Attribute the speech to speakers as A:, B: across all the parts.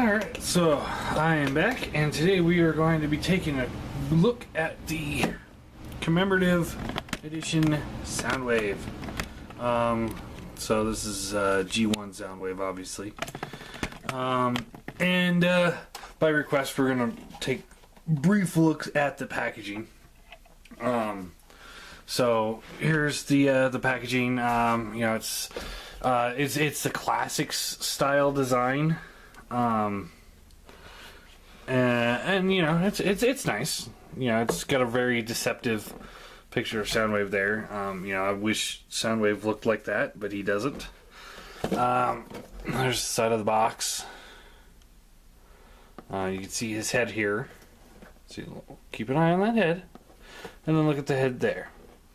A: Alright, so I am back, and today we are going to be taking a look at the commemorative edition Soundwave. So this is G1 Soundwave, obviously. And by request, we're going to take brief looks at the packaging. So here's the packaging. You know, it's the classics style design. And you know, it's nice. You know, it's got a very deceptive picture of Soundwave there. You know, I wish Soundwave looked like that, but he doesn't. There's the side of the box. You can see his head here. So keep an eye on that head, and then look at the head there.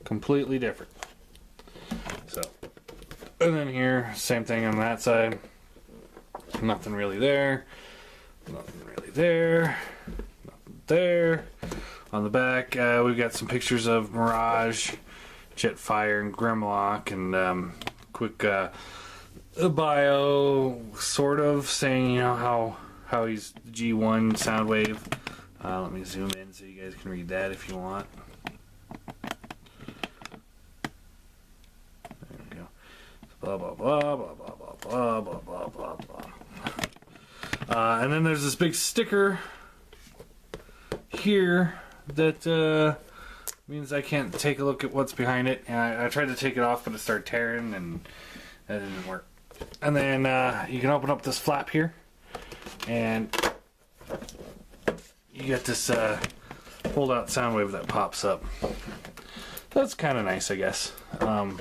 A: Completely different. So, and then here, same thing on that side. Nothing really there. Nothing really there. Nothing there. On the back, we've got some pictures of Mirage, Jetfire, and Grimlock, and quick bio, sort of saying, you know, how he's G1 Soundwave. Let me zoom in so you guys can read that if you want. There we go. Blah blah blah blah blah blah blah blah blah blah blah. And then there's this big sticker here that means I can't take a look at what's behind it. And I tried to take it off, but it started tearing, and that didn't work. And then you can open up this flap here, and you get this fold-out Soundwave that pops up. That's kind of nice, I guess. And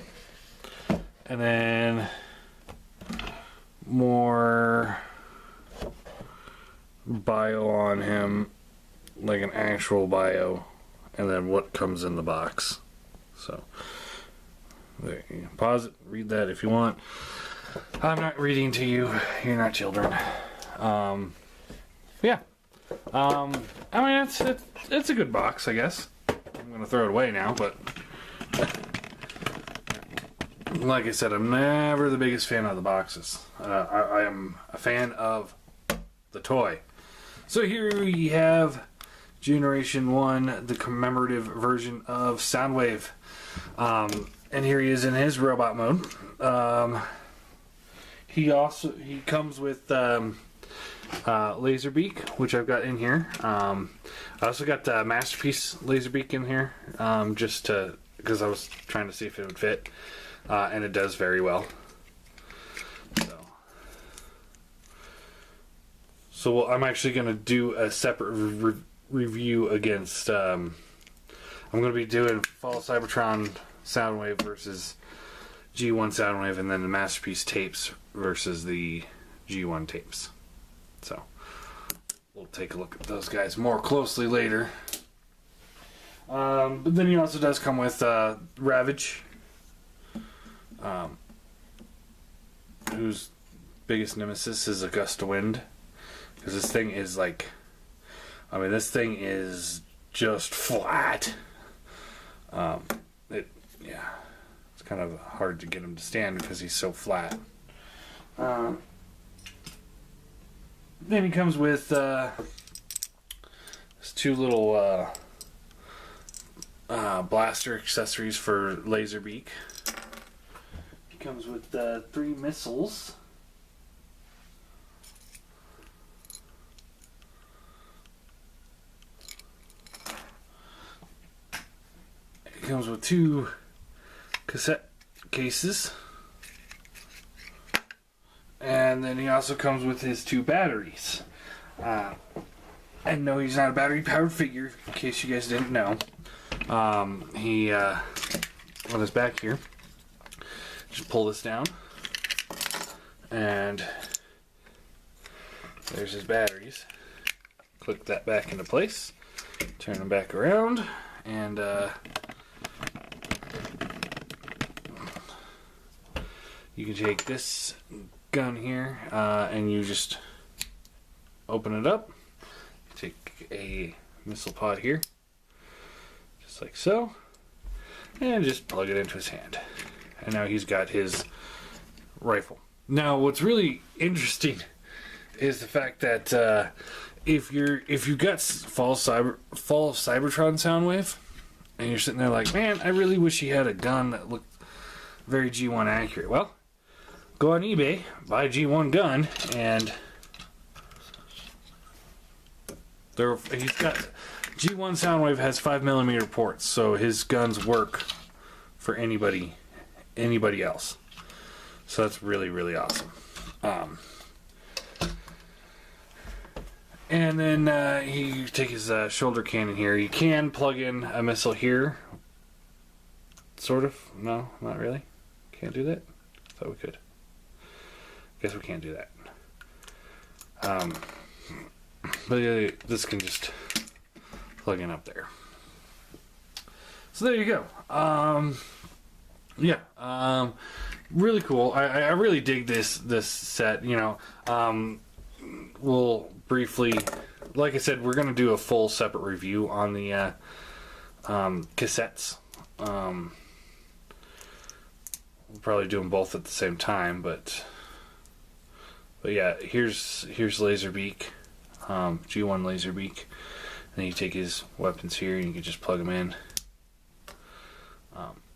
A: then more bio on him, like an actual bio, and then what comes in the box. So there, you can pause it, read that if you want. I'm not reading to you, you're not children. Yeah. I mean, it's a good box, I guess. I'm gonna throw it away now, but like I said, I'm never the biggest fan of the boxes. I am a fan of the toy. So here we have Generation 1, the commemorative version of Soundwave. And here he is in his robot mode. He comes with Laserbeak, which I've got in here. I also got the Masterpiece Laserbeak in here, just because I was trying to see if it would fit, and it does very well. So I'm actually going to do a separate review against. I'm going to be doing Fall Cybertron Soundwave versus G1 Soundwave, and then the Masterpiece tapes versus the G1 tapes. So we'll take a look at those guys more closely later. But then he also does come with Ravage, whose biggest nemesis is a gust of wind. Because this thing is like, I mean, this thing is just flat. It's kind of hard to get him to stand because he's so flat. Then he comes with these two little blaster accessories for Laserbeak. He comes with 3 missiles. He comes with 2 cassette cases. And then he also comes with his 2 batteries. And no, he's not a battery-powered figure, in case you guys didn't know. On his back here, just pull this down, and there's his batteries. Click that back into place, turn them back around, and you can take this gun here, and you just open it up. Take a missile pod here, just like so, and just plug it into his hand. And now he's got his rifle. Now, what's really interesting is the fact that if you got fall of Cybertron Soundwave, and you're sitting there like, man, I really wish he had a gun that looked very G1 accurate. Well, go on eBay, buy a G1 gun, and he's got G1 Soundwave has 5mm ports, so his guns work for anybody else. So that's really, really awesome. And then you take his shoulder cannon here. You can plug in a missile here. Sort of. No, not really. Can't do that? Thought we could. Guess we can't do that. But this can just plug in up there. So there you go. Really cool. I really dig this set. You know, we'll briefly, like I said, we're going to do a full separate review on the cassettes. We'll probably do them both at the same time, but yeah, here's Laserbeak, G1 Laserbeak, and then you take his weapons here and you can just plug them in.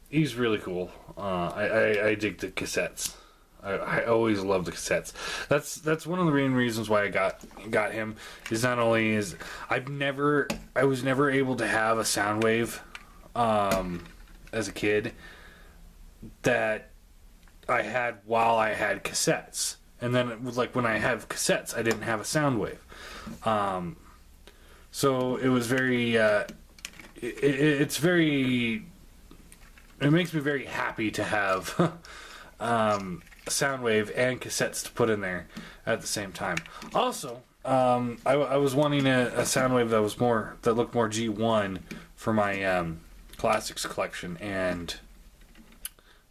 A: He's really cool. I dig the cassettes. I always love the cassettes. That's one of the main reasons why I got him. Is not only is I was never able to have a Soundwave as a kid that I had while I had cassettes, and then it was like when I have cassettes, I didn't have a Soundwave. So it was very. It's very. It makes me very happy to have Soundwave and cassettes to put in there at the same time. Also, I was wanting a Soundwave that looked more G1 for my classics collection, and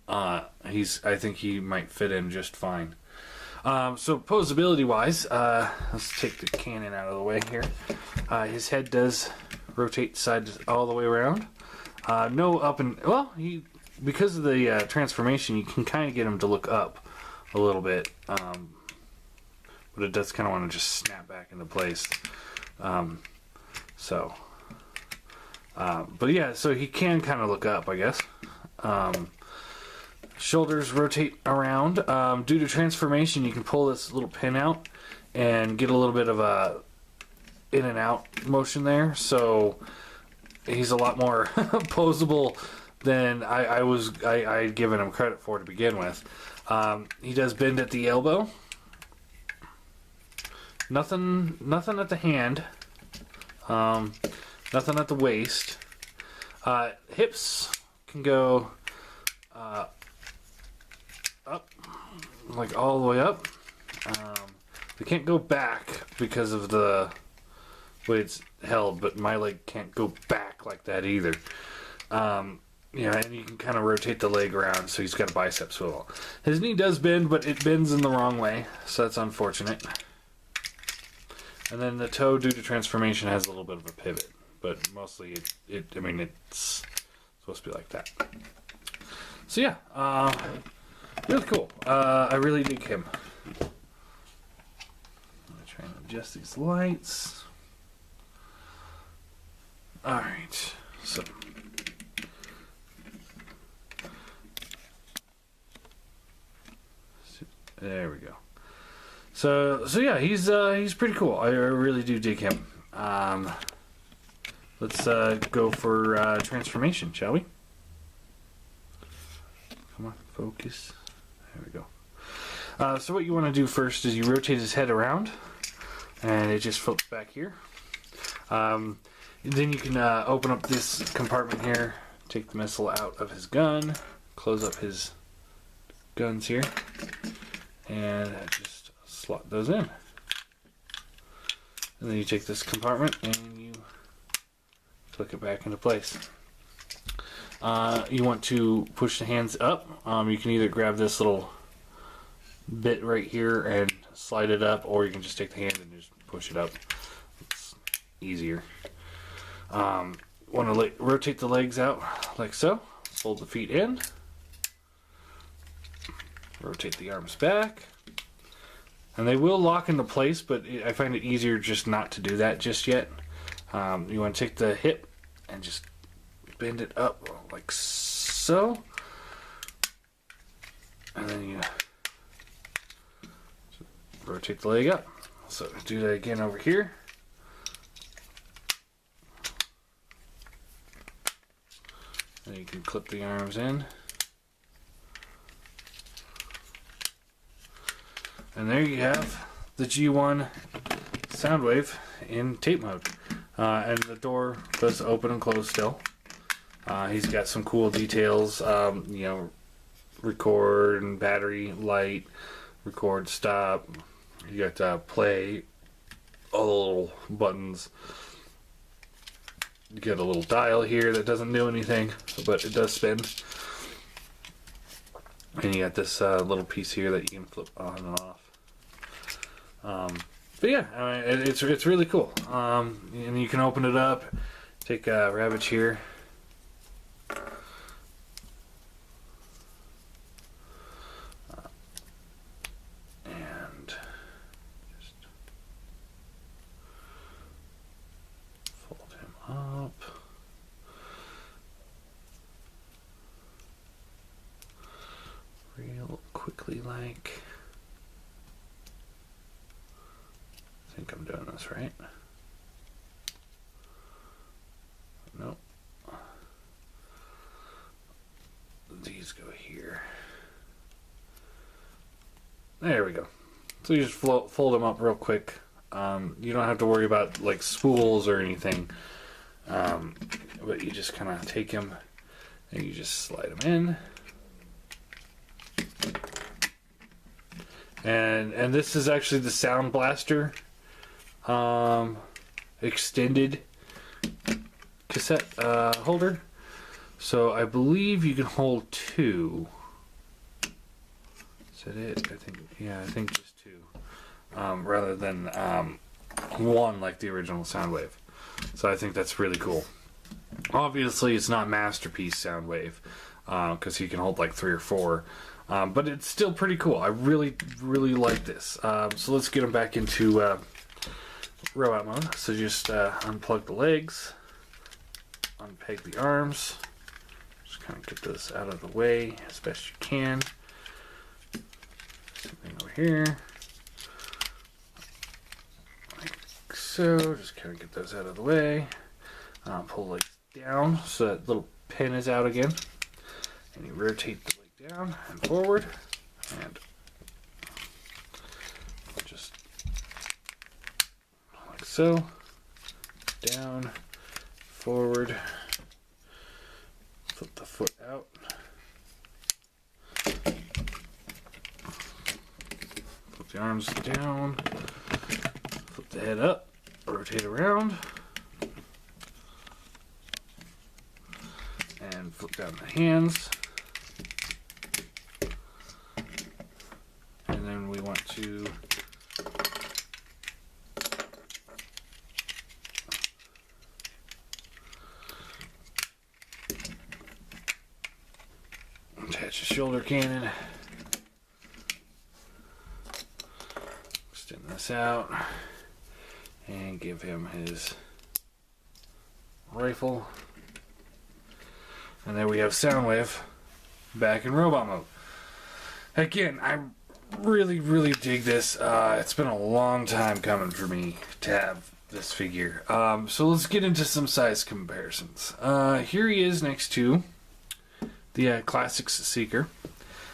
A: I think he might fit in just fine. So posability wise, let's take the cannon out of the way here. His head does rotate side all the way around. No up and because of the transformation, you can kind of get him to look up a little bit, but it does kind of want to just snap back into place. But yeah, so he can kind of look up, I guess. Shoulders rotate around. Due to transformation, you can pull this little pin out and get a little bit of a in and out motion there. So he's a lot more posable than I'd given him credit for to begin with. He does bend at the elbow. Nothing at the hand. Nothing at the waist. Hips can go up, like all the way up. They can't go back because of the way it's held, but my leg can't go back like that either. And you can kind of rotate the leg around, so he's got a bicep swivel. His knee does bend, but it bends in the wrong way, so that's unfortunate. And then the toe, due to transformation, has a little bit of a pivot, but mostly it's supposed to be like that. So yeah, really cool. I really dig him. I'm gonna try and adjust these lights. Alright, so there we go. So yeah, he's pretty cool. I really do dig him. Let's go for transformation, shall we? Come on, focus. There we go. So what you want to do first is you rotate his head around, and it just flips back here. Then you can open up this compartment here, take the missile out of his gun, close up his guns here, and just slot those in. And then you take this compartment and you click it back into place. You want to push the hands up. You can either grab this little bit right here and slide it up, or you can just take the hand and just push it up. It's easier. Want to rotate the legs out like so. Fold the feet in. Rotate the arms back. And they will lock into place, but I find it easier just not to do that just yet. You want to take the hip and just bend it up like so. And then you rotate the leg up. So do that again over here. And you can clip the arms in. And there you have the G1 Soundwave in tape mode. And the door does open and close still. He's got some cool details, you know, record and battery, light, record, stop. You got play, all the little buttons. You get a little dial here that doesn't do anything, but it does spin. And you got this little piece here that you can flip on and off. But yeah, I mean, it's really cool. And you can open it up, take rabbits here. And just fold him up. Real quickly like. I think I'm doing this right. Nope. These go here. There we go. So you just fold them up real quick. You don't have to worry about like spools or anything. But you just kind of take them and you just slide them in. And this is actually the Sound Blaster extended cassette holder. So I believe you can hold two. Is that it? I think just two. Rather than one like the original Soundwave. So I think that's really cool. Obviously it's not Masterpiece Soundwave, because you can hold like 3 or 4. But it's still pretty cool. I really like this. So let's get them back into robot mode. So just unplug the legs, unpeg the arms, just kind of get this out of the way as best you can. Something over here, like so. Just kind of get those out of the way. Pull the legs down so that little pin is out again, and you rotate the leg down and forward, and just like so, down, forward, flip the foot out, flip the arms down, flip the head up, rotate around, and flip down the hands. And then we want to attach a shoulder cannon, extend this out, and give him his rifle. And then we have Soundwave back in robot mode. Again, I really dig this. It's been a long time coming for me to have this figure. So let's get into some size comparisons. Here he is next to the Classics Seeker.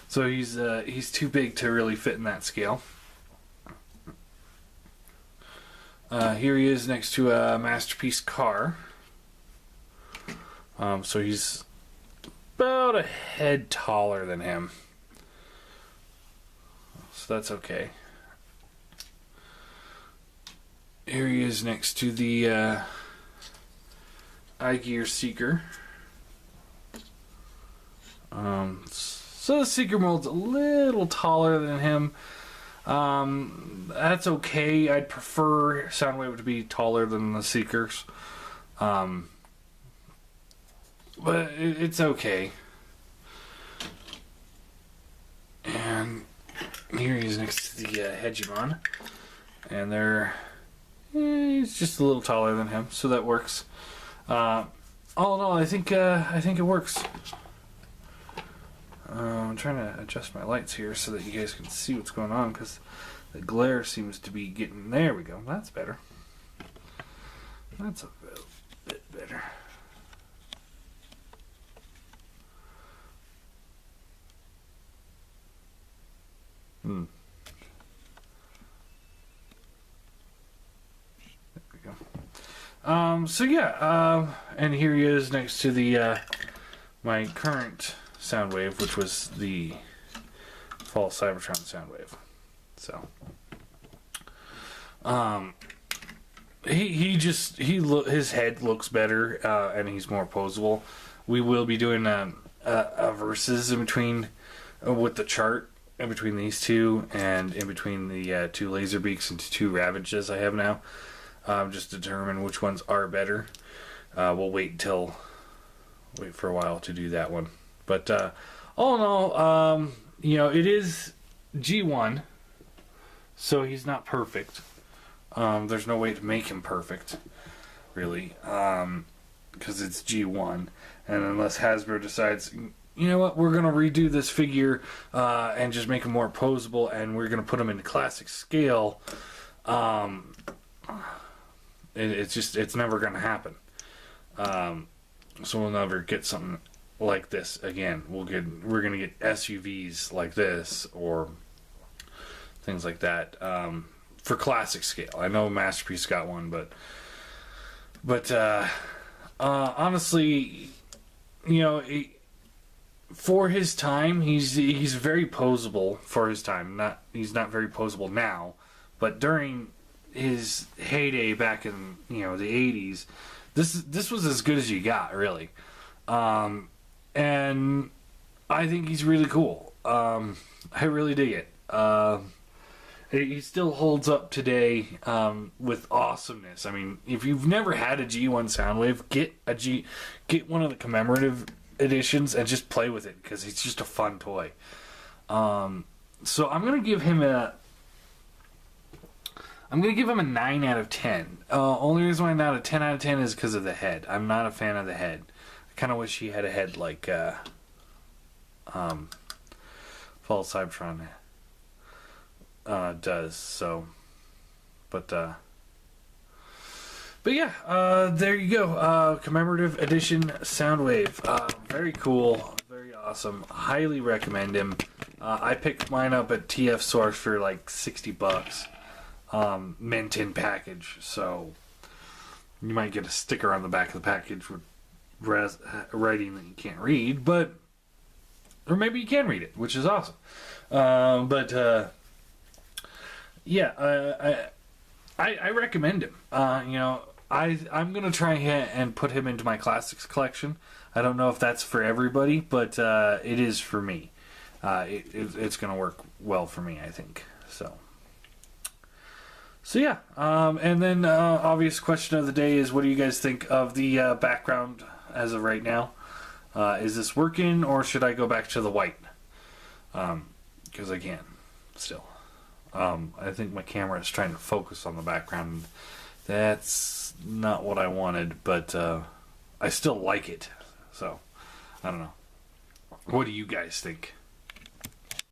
A: So he's too big to really fit in that scale. Here he is next to a Masterpiece Car. So he's about a head taller than him. So that's okay. Here he is next to the iGear Seeker. So the Seeker mold's a little taller than him. That's okay. I'd prefer Soundwave to be taller than the Seekers. But it's okay. And here he is next to the hegemon, and he's just a little taller than him, so that works. All in all, I think it works. I'm trying to adjust my lights here so that you guys can see what's going on, because the glare seems to be getting... There we go. That's better. That's a bit better. There we go. So yeah, and here he is next to the my current Soundwave, which was the Fall Cybertron Soundwave. So, his head looks better, and he's more posable. We will be doing a versus in between with the chart in between these two, and in between the two laser beaks and two Ravages I have now, just to determine which ones are better. We'll wait for a while to do that one. But all in all, it is G1, so he's not perfect. There's no way to make him perfect, really, because it's G1. And unless Hasbro decides, you know what, we're going to redo this figure and just make him more posable, and we're going to put him in classic scale, it's never going to happen. So we'll never get something like this again. We're going to get SUVs like this or things like that for classic scale. I know Masterpiece got one, but honestly, for his time, he's very posable for his time. He's not very posable now, but during his heyday back in the 80s, this was as good as you got, really. And I think he's really cool. I really dig it. He still holds up today with awesomeness. I mean, if you've never had a G1 Soundwave, get one of the commemorative editions and just play with it, because it's just a fun toy. So I'm gonna give him a 9 out of 10. Only reason why I'm not a 10 out of 10 is because of the head. I'm not a fan of the head. I kind of wish he had a head like Fall Cybertron does. So, but yeah, there you go. Commemorative edition Soundwave. Very cool, very awesome. Highly recommend him. I picked mine up at TF Source for like $60. Mint in package, so you might get a sticker on the back of the package with writing that you can't read, or maybe you can read it, which is awesome. Yeah, I recommend him. I'm gonna try and put him into my classics collection. I don't know if that's for everybody, but it is for me. It's gonna work well for me, I think. So yeah, and then obvious question of the day is, what do you guys think of the background as of right now? Is this working, or should I go back to the white? Because I can still. I think my camera is trying to focus on the background. That's not what I wanted, but I still like it. So I don't know. What do you guys think?